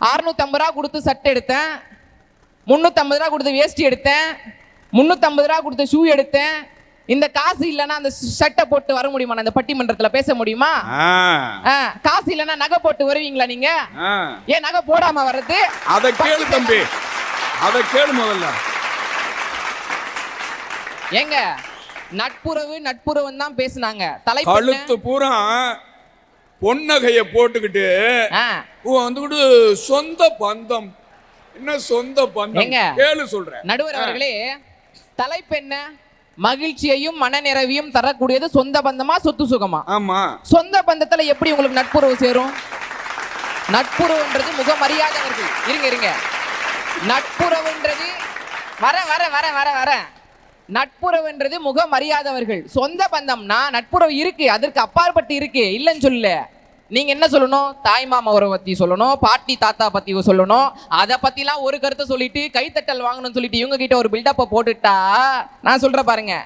650 ரூபா கொடுத்து சட்டை எடுத்தேன், 350 ரூபா கொடுத்து வேஷ்டி எடுத்தேன், 350 ரூபா கொடுத்து ஷூ எடுத்தேன். இந்த காசு இல்லைன்னா அந்த சட்டை போட்டு வர முடியுமா? அந்த பட்டிமன்றத்துல பேச முடியுமா? காசு இல்லைன்னா நகை போட்டு வருவீங்களா நீங்க? ஏன் நகை போடாம வர்றது? அதை கேளு தம்பி, அதை கேளு முதல்ல. ஏங்க நட்புறவு நட்புறவுன்னு தான் பேசுனாங்க. கழுத்து பூரா பொன்னகைய போட்டுக்கிட்டு வந்துகிட்டு சொந்த பந்தம், என்ன சொந்த பந்தம் கேளு சொல்றேன். நடுவர் அவர்களே, தலைப்பு என்ன? மகிழ்ச்சியையும் மனநிறைவையும் தரக்கூடியது சொந்த பந்தமா சொத்து சுகமா? ஆமா. சொந்த பந்தத்துல எப்படி உங்களுக்கு நட்புறவு சேரும்? நட்புறவுன்றது முக மரியாதவர்கள். இருங்க நட்புறவுன்றது வர வர வர வர வர நட்புறவுன்றது முக மரியாதவர்கள். சொந்த பந்தம்னா நட்புறவு இருக்கு, அதற்கு அப்பாற்பட்டு இருக்கு, இல்லைன்னு சொல்லல. நீங்க என்ன சொல்லணும்? தாய்மாமா உறவை பத்தி சொல்லணும், பாட்டி தாத்தா பத்தி சொல்லணும். அதை பத்திலாம் ஒரு கருத்தை சொல்லிட்டு கைத்தட்டல் வாங்கணும்னு சொல்லிட்டு இவங்க கிட்ட ஒரு பில்டப்பை போட்டுட்டா நான் சொல்ற பாருங்க,